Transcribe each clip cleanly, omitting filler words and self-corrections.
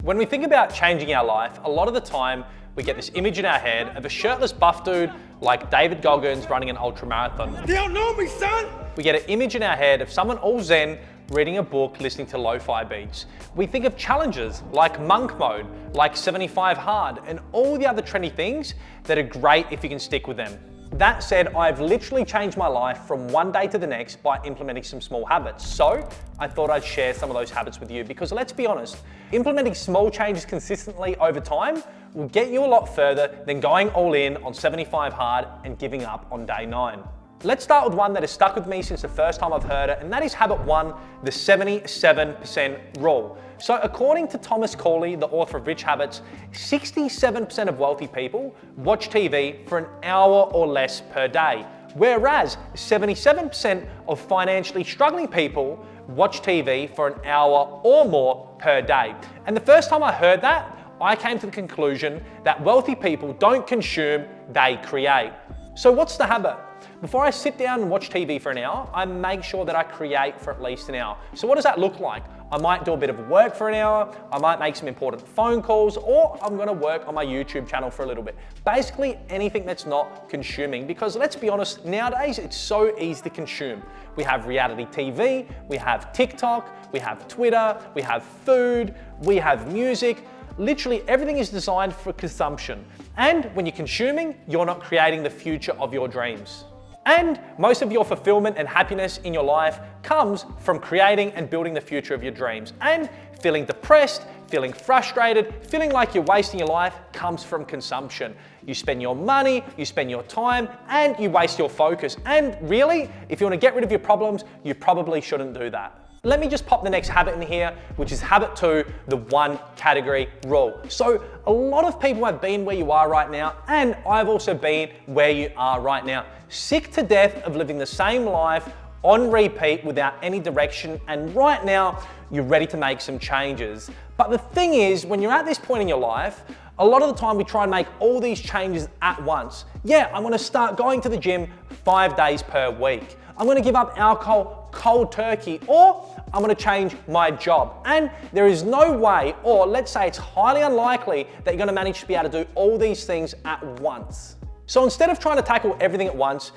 When we think about changing our life, a lot of the time we get this image in our head of a shirtless buff dude like David Goggins running an ultra marathon. They don't know me, son! We get an image in our head of someone all zen, reading a book, listening to lo-fi beats. We think of challenges like monk mode, like 75 hard, and all the other trendy things that are great if you can stick with them. That said, I've literally changed my life from one day to the next by implementing some small habits. So I thought I'd share some of those habits with you because let's be honest, implementing small changes consistently over time will get you a lot further than going all in on 75 hard and giving up on day 9. Let's start with one that has stuck with me since the first time I've heard it, and that is habit 1, the 77% rule. So according to Thomas Corley, the author of Rich Habits, 67% of wealthy people watch TV for an hour or less per day, whereas 77% of financially struggling people watch TV for an hour or more per day. And the first time I heard that, I came to the conclusion that wealthy people don't consume, they create. So what's the habit? Before I sit down and watch TV for an hour, I make sure that I create for at least an hour. So what does that look like? I might do a bit of work for an hour, I might make some important phone calls, or I'm gonna work on my YouTube channel for a little bit. Basically anything that's not consuming, because let's be honest, nowadays it's so easy to consume. We have reality TV, we have TikTok, we have Twitter, we have food, we have music. Literally everything is designed for consumption. And when you're consuming, you're not creating the future of your dreams. And most of your fulfillment and happiness in your life comes from creating and building the future of your dreams. And feeling depressed, feeling frustrated, feeling like you're wasting your life comes from consumption. You spend your money, you spend your time, and you waste your focus. And really, if you want to get rid of your problems, you probably shouldn't do that. Let me just pop the next habit in here, which is habit 2, the 1 category rule. So a lot of people have been where you are right now, and I've also been where you are right now. Sick to death of living the same life on repeat without any direction, and right now you're ready to make some changes. But the thing is, when you're at this point in your life, a lot of the time we try and make all these changes at once. Yeah, I'm gonna start going to the gym 5 days per week. I'm gonna give up alcohol cold turkey, or I'm gonna change my job. And there is no way, or let's say it's highly unlikely, that you're gonna manage to be able to do all these things at once. So instead of trying to tackle everything at once,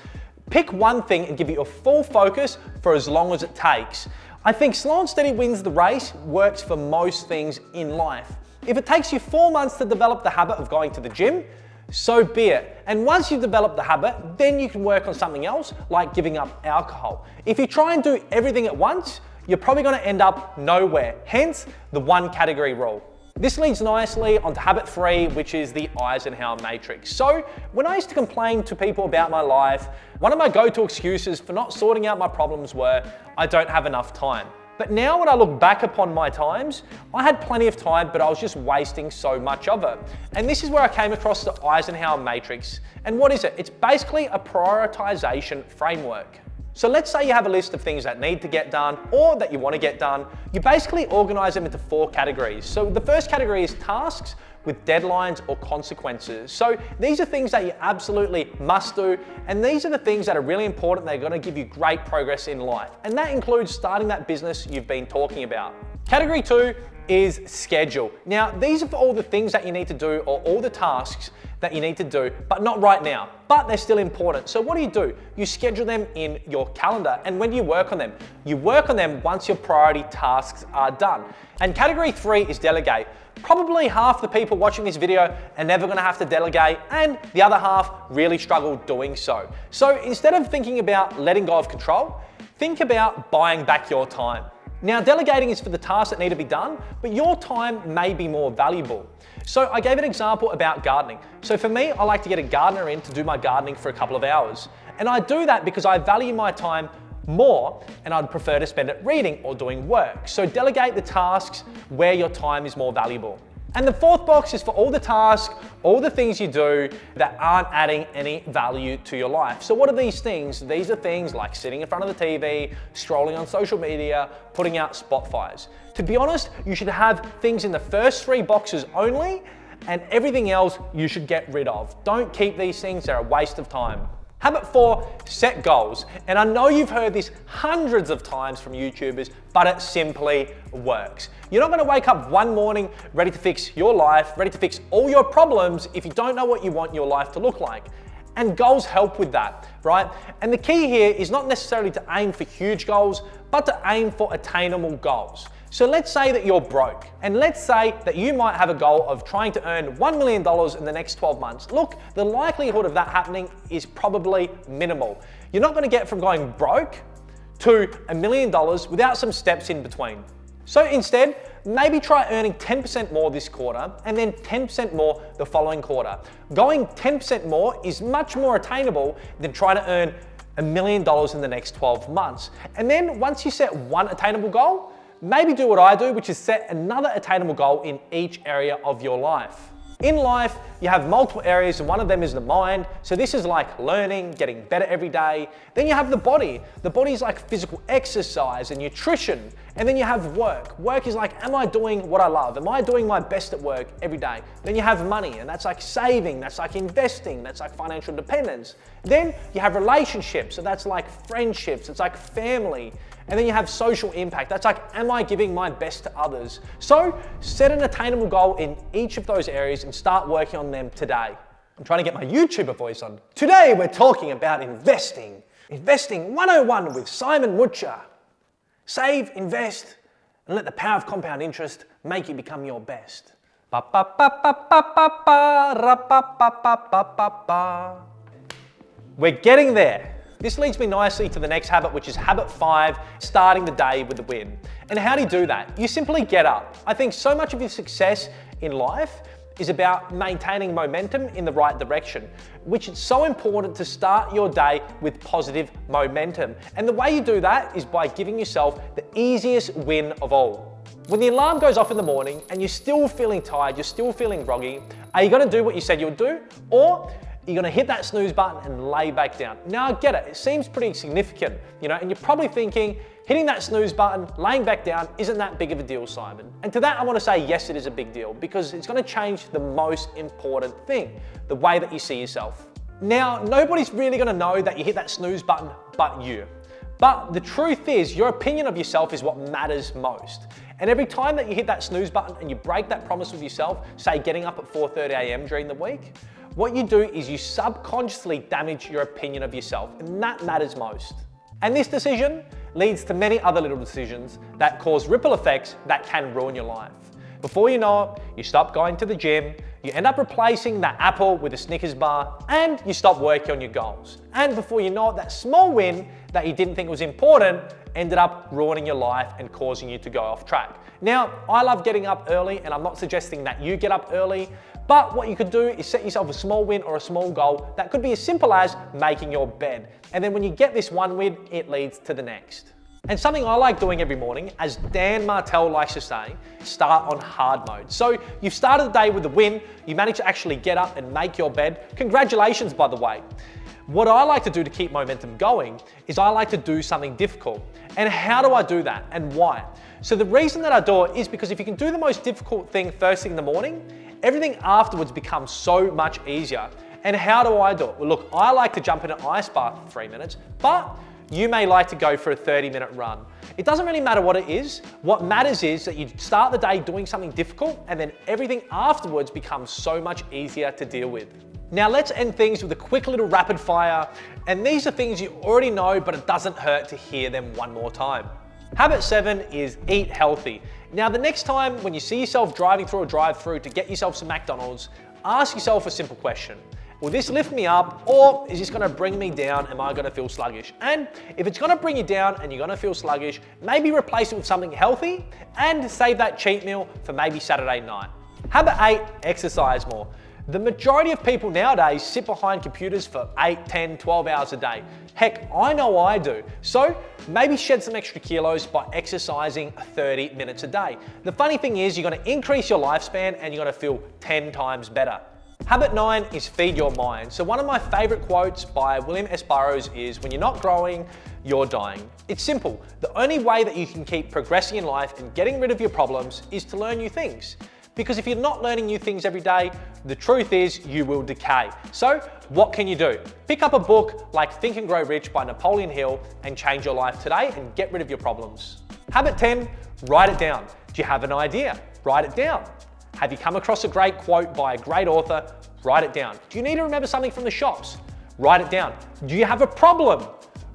pick one thing and give it your full focus for as long as it takes. I think slow and steady wins the race works for most things in life. If it takes you 4 months to develop the habit of going to the gym, so be it. And once you've developed the habit, then you can work on something else, like giving up alcohol. If you try and do everything at once, you're probably gonna end up nowhere, hence the 1 category rule. This leads nicely onto habit 3, which is the Eisenhower Matrix. So when I used to complain to people about my life, one of my go-to excuses for not sorting out my problems were, I don't have enough time. But now when I look back upon my times, I had plenty of time, but I was just wasting so much of it. And this is where I came across the Eisenhower Matrix. And what is it? It's basically a prioritization framework. So let's say you have a list of things that need to get done or that you want to get done. You basically organize them into 4 categories. So the first category is tasks with deadlines or consequences. So these are things that you absolutely must do, and these are the things that are really important. They're going to give you great progress in life, and that includes starting that business you've been talking about. Category 2 is schedule. Now, these are for all the things that you need to do or all the tasks that you need to do, but not right now, but they're still important. So what do? You schedule them in your calendar. And when do you work on them? You work on them once your priority tasks are done. And category 3 is delegate. Probably half the people watching this video are never gonna have to delegate, and the other half really struggle doing so. So instead of thinking about letting go of control, think about buying back your time. Now, delegating is for the tasks that need to be done, but your time may be more valuable. So I gave an example about gardening. So for me, I like to get a gardener in to do my gardening for a couple of hours. And I do that because I value my time more, and I'd prefer to spend it reading or doing work. So delegate the tasks where your time is more valuable. And the 4th box is for all the tasks, all the things you do that aren't adding any value to your life. So what are these things? These are things like sitting in front of the TV, scrolling on social media, putting out spot fires. To be honest, you should have things in the first 3 boxes only, and everything else you should get rid of. Don't keep these things, they're a waste of time. Habit 4, set goals. And I know you've heard this hundreds of times from YouTubers, but it simply works. You're not gonna wake up one morning ready to fix your life, ready to fix all your problems if you don't know what you want your life to look like. And goals help with that, right? And the key here is not necessarily to aim for huge goals, but to aim for attainable goals. So let's say that you're broke, and let's say that you might have a goal of trying to earn $1 million in the next 12 months. Look, the likelihood of that happening is probably minimal. You're not gonna get from going broke to $1 million without some steps in between. So instead, maybe try earning 10% more this quarter and then 10% more the following quarter. Going 10% more is much more attainable than trying to earn $1 million in the next 12 months. And then once you set one attainable goal, maybe do what I do, which is set another attainable goal in each area of your life. In life, you have multiple areas, and one of them is the mind. So this is like learning, getting better every day. Then you have the body. The body is like physical exercise and nutrition. And then you have work. Work is like, am I doing what I love? Am I doing my best at work every day? Then you have money, and that's like saving, that's like investing, that's like financial independence. Then you have relationships, so that's like friendships, it's like family. And then you have social impact. That's like, am I giving my best to others? So set an attainable goal in each of those areas and start working on them today. I'm trying to get my YouTuber voice on. Today we're talking about investing. Investing 101 with Simon Mucha. Save, invest, and let the power of compound interest make you become your best. We're getting there. This leads me nicely to the next habit, which is habit 5, starting the day with a win. And how do you do that? You simply get up. I think so much of your success in life is about maintaining momentum in the right direction, which is so important to start your day with positive momentum. And the way you do that is by giving yourself the easiest win of all. When the alarm goes off in the morning and you're still feeling tired, you're still feeling groggy, are you gonna do what you said you'll do? Or you're gonna hit that snooze button and lay back down. Now I get it, it seems pretty significant, and you're probably thinking, hitting that snooze button, laying back down, isn't that big of a deal, Simon? And to that I wanna say, yes, it is a big deal, because it's gonna change the most important thing, the way that you see yourself. Now, nobody's really gonna know that you hit that snooze button but you. But the truth is, your opinion of yourself is what matters most. And every time that you hit that snooze button and you break that promise with yourself, say getting up at 4:30 a.m. during the week, what you do is you subconsciously damage your opinion of yourself, and that matters most. And this decision leads to many other little decisions that cause ripple effects that can ruin your life. Before you know it, you stop going to the gym, you end up replacing that apple with a Snickers bar, and you stop working on your goals. And before you know it, that small win that you didn't think was important ended up ruining your life and causing you to go off track. Now, I love getting up early, and I'm not suggesting that you get up early, but what you could do is set yourself a small win or a small goal that could be as simple as making your bed. And then when you get this one win, it leads to the next. And something I like doing every morning, as Dan Martell likes to say, start on hard mode. So you've started the day with a win, you managed to actually get up and make your bed. Congratulations, by the way. What I like to do to keep momentum going is I like to do something difficult. And how do I do that and why? So the reason that I do it is because if you can do the most difficult thing first thing in the morning, everything afterwards becomes so much easier. And how do I do it? Well, look, I like to jump in an ice bath for 3 minutes, but you may like to go for a 30-minute run. It doesn't really matter what it is. What matters is that you start the day doing something difficult, and then everything afterwards becomes so much easier to deal with. Now let's end things with a quick little rapid fire. And these are things you already know, but it doesn't hurt to hear them one more time. Habit 7 is eat healthy. Now the next time when you see yourself driving through a drive-through to get yourself some McDonald's, ask yourself a simple question. Will this lift me up, or is this gonna bring me down? Am I gonna feel sluggish? And if it's gonna bring you down and you're gonna feel sluggish, maybe replace it with something healthy and save that cheat meal for maybe Saturday night. Habit 8, exercise more. The majority of people nowadays sit behind computers for 8, 10, 12 hours a day. Heck, I know I do. So maybe shed some extra kilos by exercising 30 minutes a day. The funny thing is you're gonna increase your lifespan and you're gonna feel 10 times better. Habit 9 is feed your mind. So one of my favorite quotes by William S. Burroughs is, when you're not growing, you're dying. It's simple. The only way that you can keep progressing in life and getting rid of your problems is to learn new things. Because if you're not learning new things every day, the truth is you will decay. So what can you do? Pick up a book like Think and Grow Rich by Napoleon Hill and change your life today and get rid of your problems. Habit 10, write it down. Do you have an idea? Write it down. Have you come across a great quote by a great author? Write it down. Do you need to remember something from the shops? Write it down. Do you have a problem?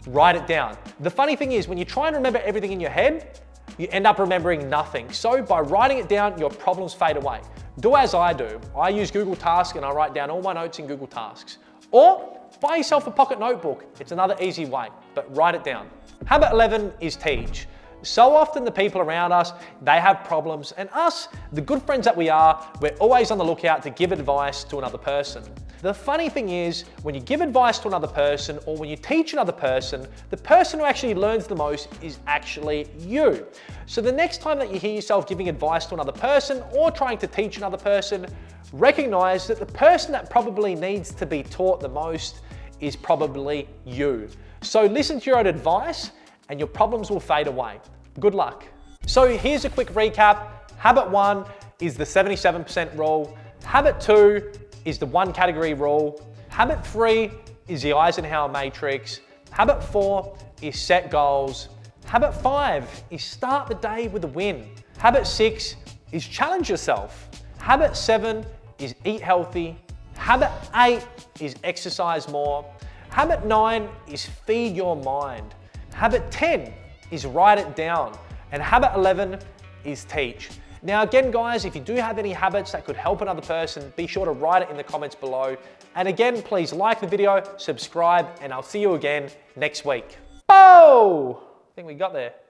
Write it down. The funny thing is, when you try and remember everything in your head, you end up remembering nothing. So by writing it down, your problems fade away. Do as I do. I use Google Tasks and I write down all my notes in Google Tasks. Or buy yourself a pocket notebook. It's another easy way, but write it down. Habit 11 is teach. So often the people around us, they have problems, and us, the good friends that we are, we're always on the lookout to give advice to another person. The funny thing is, when you give advice to another person or when you teach another person, the person who actually learns the most is actually you. So the next time that you hear yourself giving advice to another person or trying to teach another person, recognize that the person that probably needs to be taught the most is probably you. So listen to your own advice and your problems will fade away. Good luck. So here's a quick recap. Habit 1 is the 77% rule. Habit 2 is the 1 category rule. Habit 3 is the Eisenhower Matrix. Habit 4 is set goals. Habit 5 is start the day with a win. Habit 6 is challenge yourself. Habit 7 is eat healthy. Habit 8 is exercise more. Habit 9 is feed your mind. Habit 10 is write it down. And habit 11 is teach. Now again guys, if you do have any habits that could help another person, be sure to write it in the comments below. And again, please like the video, subscribe, and I'll see you again next week. Oh! I think we got there.